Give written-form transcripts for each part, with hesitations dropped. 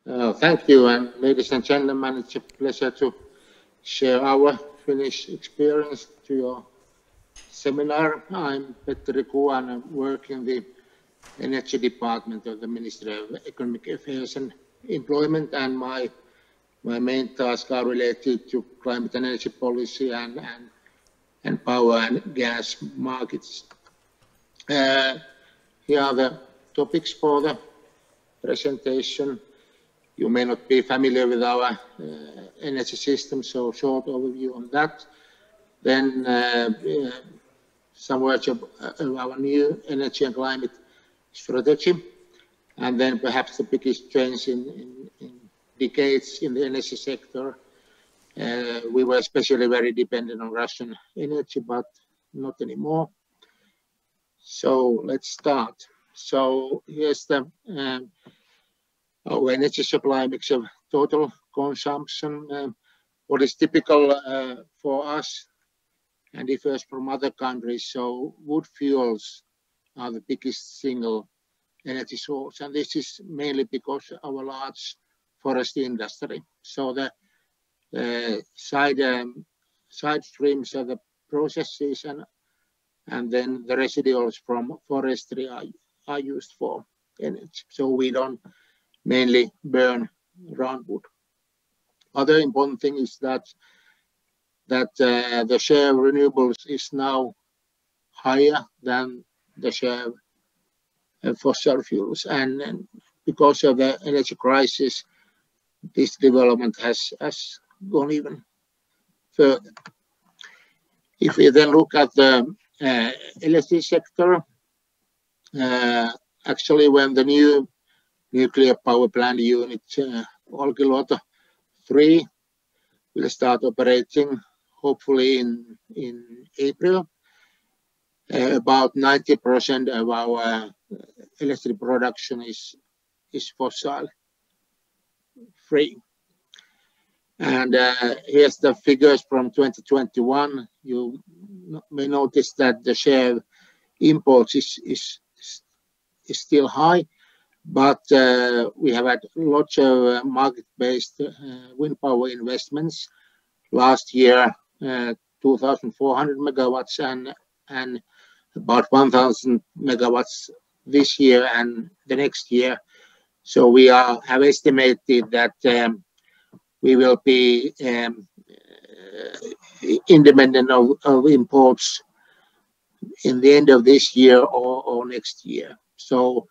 Thank you, and ladies and gentlemen, it's a pleasure to share our Finnish experience to your seminar. I'm Peteri Kuува, and I work in the Energy Department of the Ministry of Economic Affairs and Employment, and my main tasks are related to climate and energy policy and power and gas markets. Here are the topics for the presentation. You may not be familiar with our energy system, so short overview on that. Then some words of our new energy and climate strategy, and then perhaps the biggest change in decades in the energy sector. We were especially very dependent on Russian energy, but not anymore. So let's start. So here's the our energy supply mix of total consumption. What is typical for us and differs from other countries. So wood fuels are the biggest single energy source, and this is mainly because of our large forest industry. So the side streams of the processes and then the residuals from forestry are used for energy. So we don't mainly burn roundwood. Other important thing is that the share of renewables is now higher than the share of fossil fuels, and because of the energy crisis, this development has gone even further. If we then look at the electricity sector, actually when the new nuclear power plant unit Olkiluoto 3 will start operating, hopefully in April. About 90% of our electricity production is fossil free. And here's the figures from 2021. You may notice that the share of imports is still high, but we have had lots of market-based wind power investments. Last year, 2,400 megawatts and about 1,000 megawatts this year and the next year. So we have estimated that we will be independent of imports in the end of this year or next year. So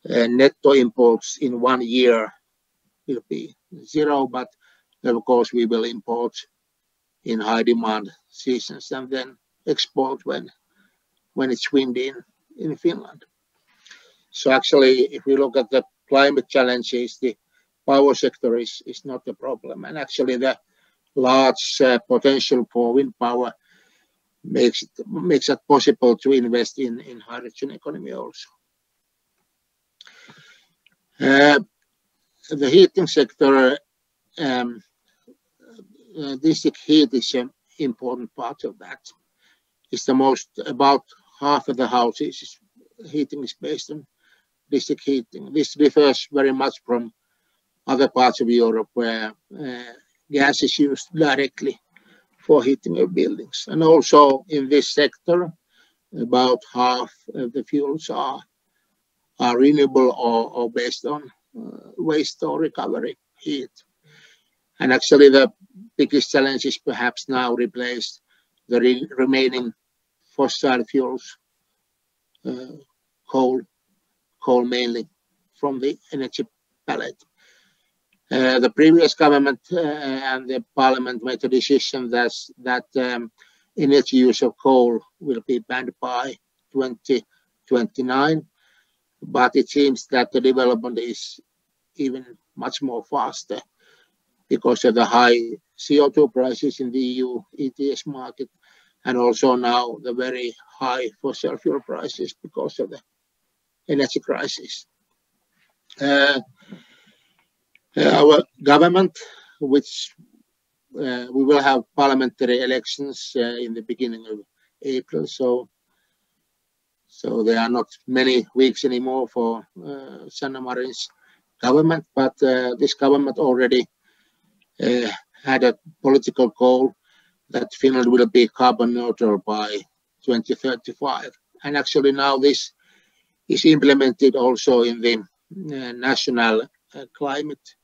netto imports in 1 year will be zero, but of course we will import in high demand seasons and then export when it's windy in Finland. So actually, if we look at the climate challenges, the power sector is not a problem. And actually the large potential for wind power makes it possible to invest in hydrogen economy also. The heating sector, district heat is an important part of that. It's the most, about half of the houses heating is based on district heating. This differs very much from other parts of Europe where gas is used directly for heating of buildings. And also in this sector, about half of the fuels are renewable or based on waste or recovery heat. And actually the biggest challenge is perhaps now replace the remaining fossil fuels, coal mainly, from the energy palette. The previous government and the parliament made a decision that energy use of coal will be banned by 2029, but it seems that the development is even much more faster because of the high CO2 prices in the EU ETS market, and also now the very high fossil fuel prices because of the energy crisis. Our government, which we will have parliamentary elections in the beginning of April, so there are not many weeks anymore for Sanna Marin's government, but this government already had a political goal that Finland will be carbon neutral by 2035. And actually now this is implemented also in the National Climate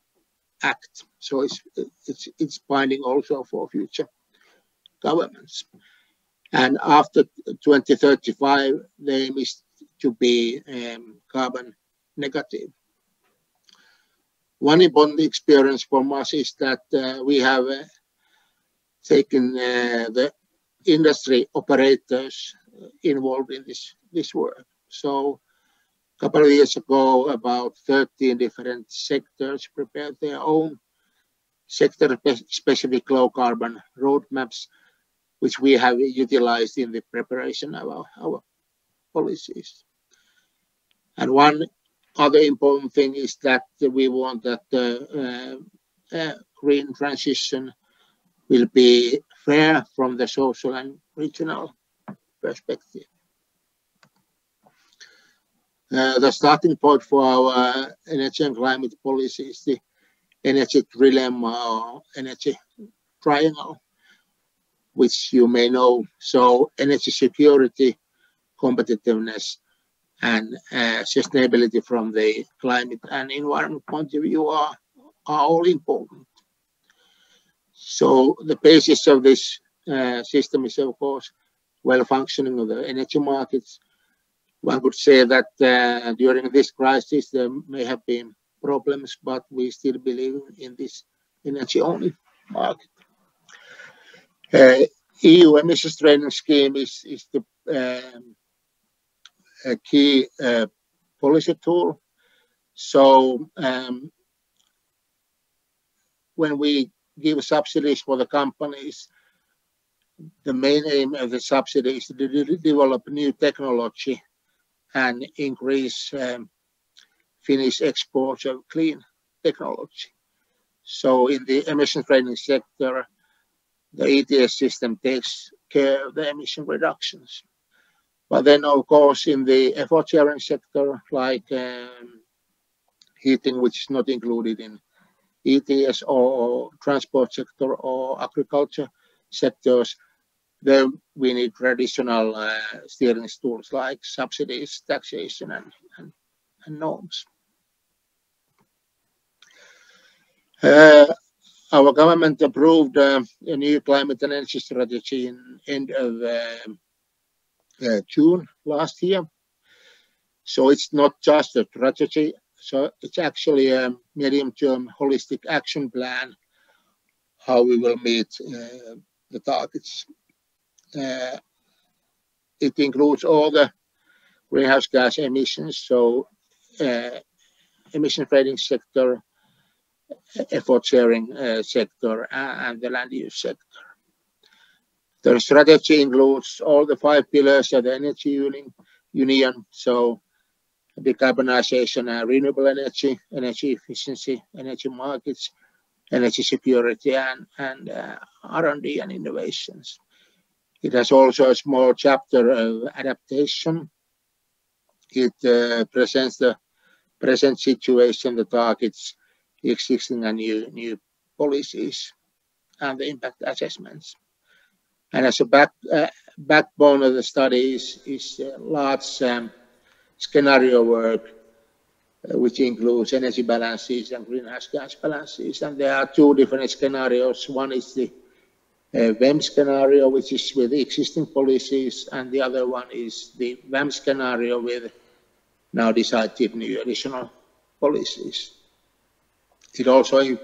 Act. So it's binding also for future governments. And after 2035, the aim is to be carbon negative. One important experience from us is that we have taken the industry operators involved in this work. So a couple of years ago, about 13 different sectors prepared their own sector-specific low-carbon roadmaps, which we have utilized in the preparation of our policies. And one other important thing is that we want that the green transition will be fair from the social and regional perspective. The starting point for our energy and climate policy is the energy trilemma or energy triangle, which you may know. So energy security, competitiveness, and sustainability from the climate and environment point of view are all important. So the basis of this system is, of course, well functioning of the energy markets. One could say that during this crisis there may have been problems, but we still believe in this energy-only market. EU emissions trading scheme is the a key policy tool. So when we give subsidies for the companies, the main aim of the subsidy is to develop new technology and increase Finnish exports of clean technology. So in the emission trading sector, the ETS system takes care of the emission reductions. But then, of course, in the effort sharing sector, like heating, which is not included in ETS, or transport sector or agriculture sectors, then we need traditional steering tools like subsidies, taxation, and norms. Our government approved a new climate and energy strategy in end of June last year. So it's not just a strategy, so it's actually a medium-term holistic action plan how we will meet the targets. It includes all the greenhouse gas emissions, so emission trading sector, effort sharing sector, and the land use sector. The strategy includes all the 5 pillars of the energy union, so decarbonization and renewable energy, energy efficiency, energy markets, energy security, and R&D and innovations. It has also a small chapter of adaptation. It presents the present situation, the targets, existing and new policies, and the impact assessments. And as a backbone of the study is large scenario work, which includes energy balances and greenhouse gas balances. And there are 2 different scenarios. One is the WEM scenario, which is with existing policies, and the other one is the WAM scenario with now decided new additional policies. It also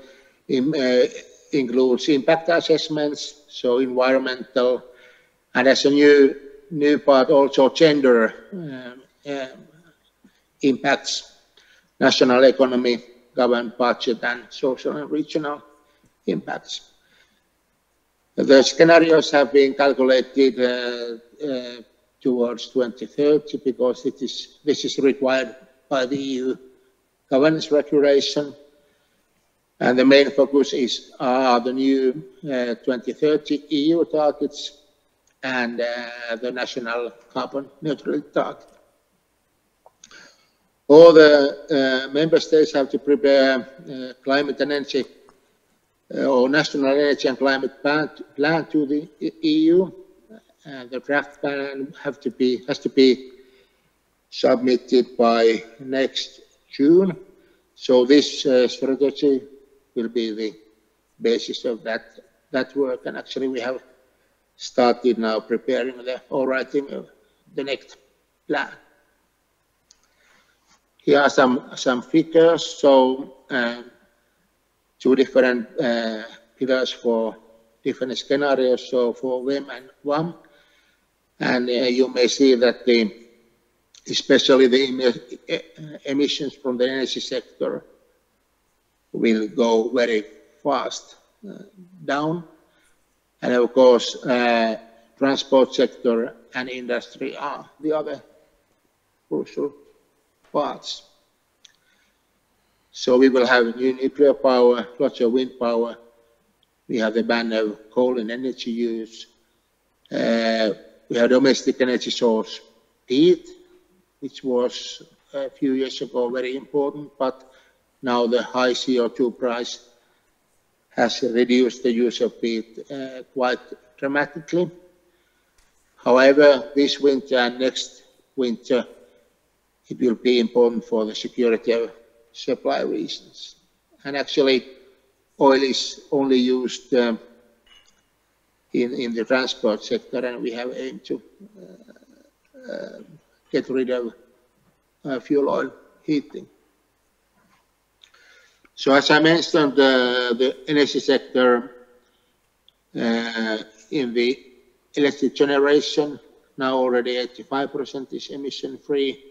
includes impact assessments, so environmental, and as a new part also gender impacts, national economy, government budget, and social and regional impacts. The scenarios have been calculated towards 2030 because this is required by the EU governance regulation. And the main focus is the new 2030 EU targets and the national carbon neutrality target. All the member states have to prepare climate and energy or national energy and climate plan to the EU. The draft plan has to be submitted by next June. So this strategy will be the basis of that work. And actually, we have started now preparing or writing the next plan. Here are some figures. So two different pillars for different scenarios. So for WEM and WAM, and you may see that especially the emissions from the energy sector will go very fast down, and of course transport sector and industry are the other crucial parts. So we will have new nuclear power, lots of wind power. We have the ban of coal and energy use. We have domestic energy source, peat, which was a few years ago very important, but now the high CO2 price has reduced the use of peat quite dramatically. However, this winter and next winter, it will be important for the security of supply reasons. And actually, oil is only used in the transport sector, and we have aimed to get rid of fuel oil heating. So as I mentioned, the energy sector in the electric generation, now already 85% is emission free.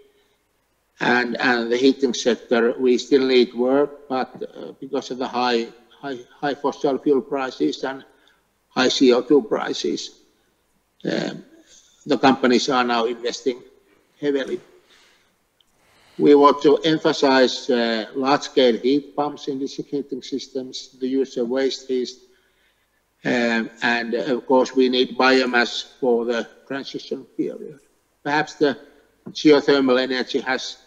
And the heating sector, we still need work, but because of the high fossil fuel prices and high CO2 prices, the companies are now investing heavily. We want to emphasize large-scale heat pumps in district heating systems, the use of waste heat, and of course we need biomass for the transition period. Perhaps the geothermal energy has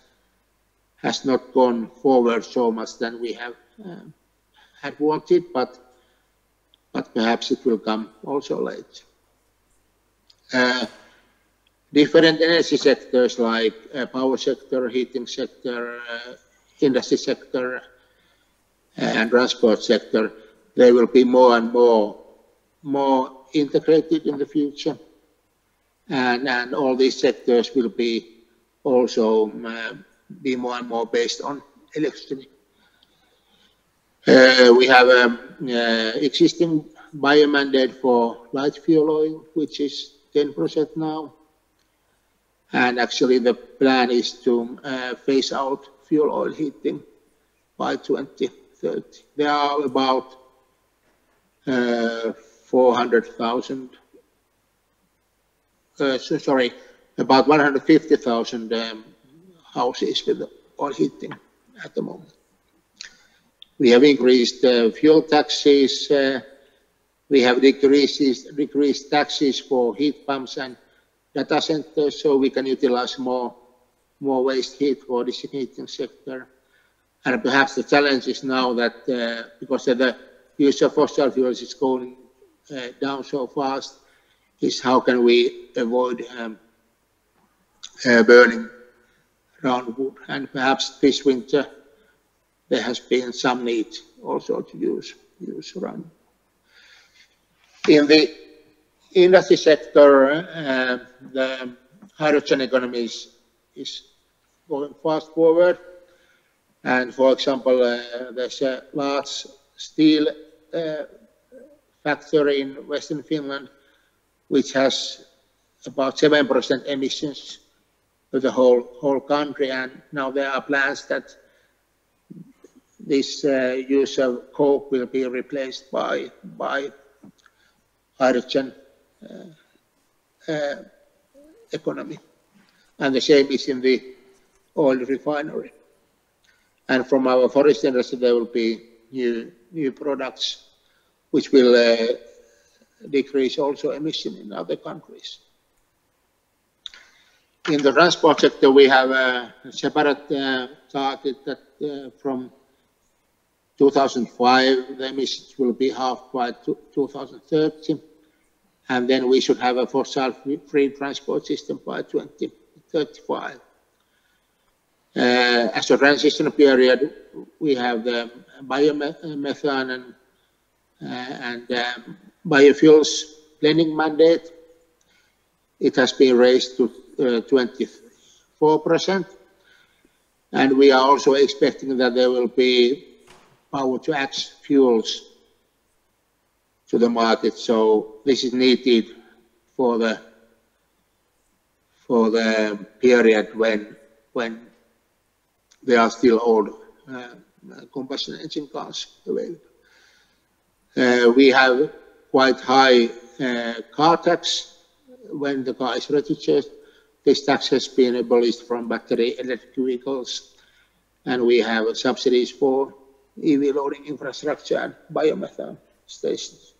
not gone forward so much than we have had wanted, but perhaps it will come also later. Different energy sectors like power sector, heating sector, industry sector, and transport sector, they will be more and more integrated in the future, and all these sectors will be also be more and more based on electricity. We have existing biomandate for light fuel oil, which is 10% now. And actually the plan is to phase out fuel oil heating by 2030. There are about 400,000, about 150,000 houses with oil heating at the moment. We have increased fuel taxes. We have decreased taxes for heat pumps and data centers, so we can utilize more waste heat for the heating sector. And perhaps the challenge is now that because of the use of fossil fuels is going down so fast, is how can we avoid burning round wood. And perhaps this winter there has been some need also to use round. In the industry sector, the hydrogen economy is going fast forward. And for example, there's a large steel factory in Western Finland, which has about 7% emissions of the whole country. And now there are plans that this use of coke will be replaced by hydrogen economy. And the same is in the oil refinery. And from our forest industry, there will be new products which will decrease also emission in other countries. in the transport sector, we have a separate target that from 2005, the emissions will be halved by 2030, and then we should have a fossil-free transport system by 2035. As a transition period, we have the biomethane and biofuels blending mandate. It has been raised to 24%, and we are also expecting that there will be power-to-X fuels to the market. So this is needed for the period when there are still old combustion engine cars available. We have quite high car tax when the car is registered. This tax has been abolished from battery electric vehicles, and we have subsidies for EV loading infrastructure and biomethane stations.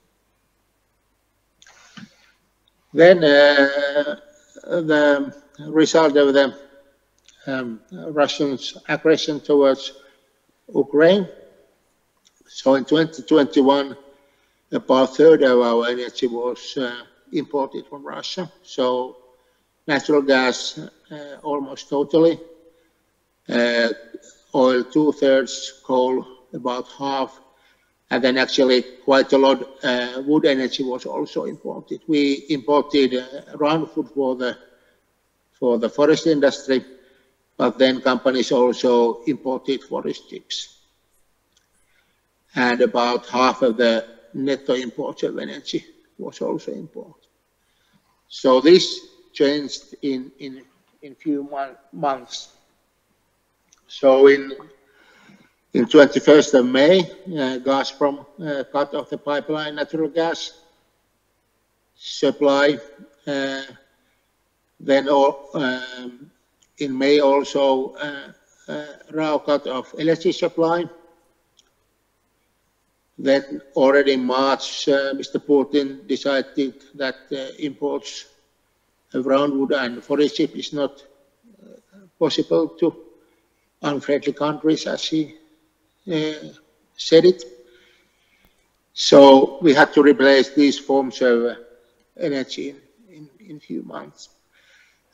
Then the result of the Russians' aggression towards Ukraine. So in 2021, about a third of our energy was imported from Russia. So natural gas almost totally, oil 2/3, coal about half, and then actually quite a lot wood energy was also imported. We imported round wood for the forest industry, but then companies also imported forest chips. And about half of the netto imports of energy was also imported. So this changed in few months. So in 21st of May, Gazprom cut off the pipeline natural gas supply. Then in May also RAO cut off electricity supply. Then already in March, Mr. Putin decided that imports of roundwood and forest chip is not possible to unfriendly countries, as he said it. So we had to replace these forms of energy in few months.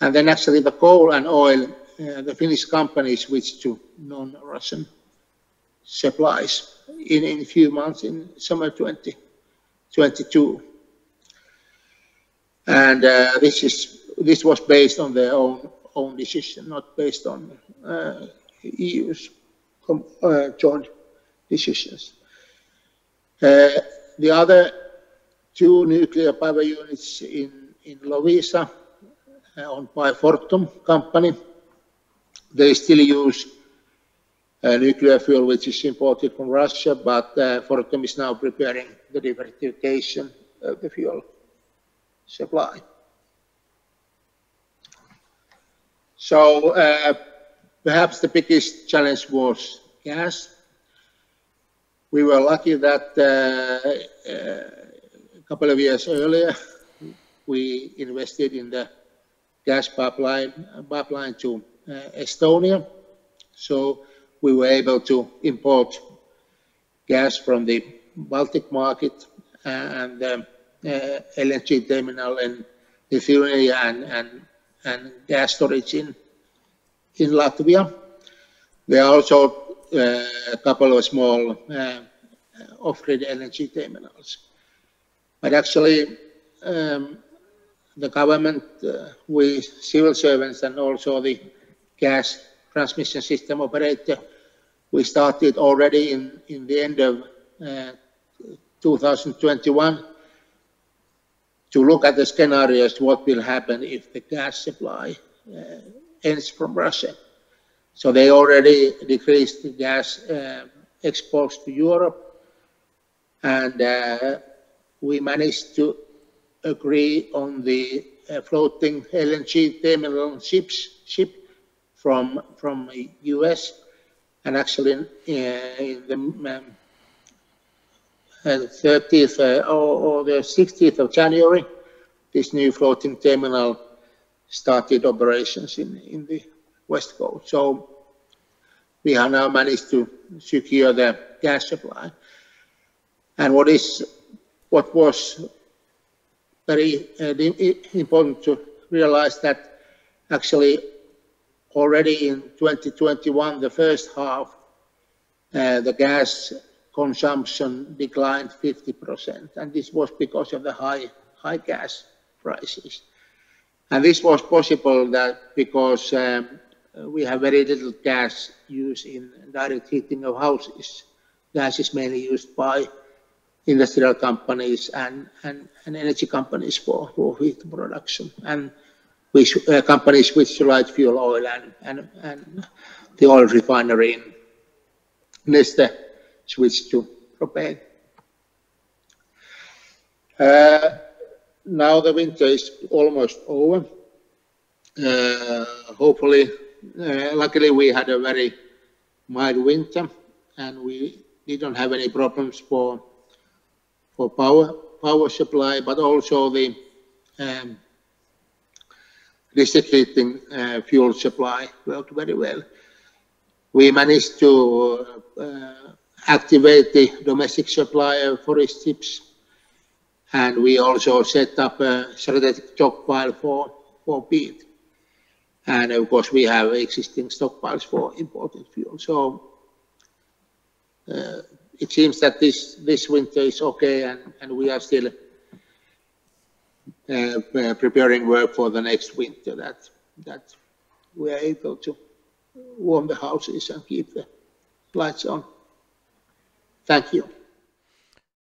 And then actually the coal and oil, the Finnish companies switched to non-Russian supplies in a few months in summer 2022. And this was based on their own decision, not based on EU's joint decisions. The other two nuclear power units in Loviisa, owned by Fortum company, they still use nuclear fuel which is imported from Russia, but Fortum is now preparing the diversification of the fuel supply. So perhaps the biggest challenge was gas. We were lucky that a couple of years earlier we invested in the gas pipeline to Estonia. So we were able to import gas from the Baltic market and the LNG terminal in Lithuania and gas storage in Latvia. There are also a couple of small off-grid LNG terminals. But actually, the government, we civil servants and also the gas transmission system operator, we started already in the end of 2021 to look at the scenarios, what will happen if the gas supply ends from Russia. So they already decreased the gas exports to Europe, and we managed to agree on the floating LNG terminal ship from the US, and actually in the 30th or the 60th of January, this new floating terminal started operations in the West Coast. So we have now managed to secure the gas supply. And what was very important to realize that actually already in 2021, the first half, the gas consumption declined 50%, and this was because of the high gas prices. And this was possible because we have very little gas used in direct heating of houses. Gas is mainly used by industrial companies and energy companies for heat production, and companies switch to light fuel oil, and the oil refinery in Neste switched to propane. Now the winter is almost over. Hopefully, luckily we had a very mild winter, and we didn't have any problems for power supply, but also the district heating fuel supply worked very well. We managed to activate the domestic supply of forest chips, and we also set up a strategic stockpile for peat. And of course, we have existing stockpiles for imported fuel. So it seems that this winter is okay, and we are still preparing work for the next winter, that we are able to warm the houses and keep the lights on. Thank you.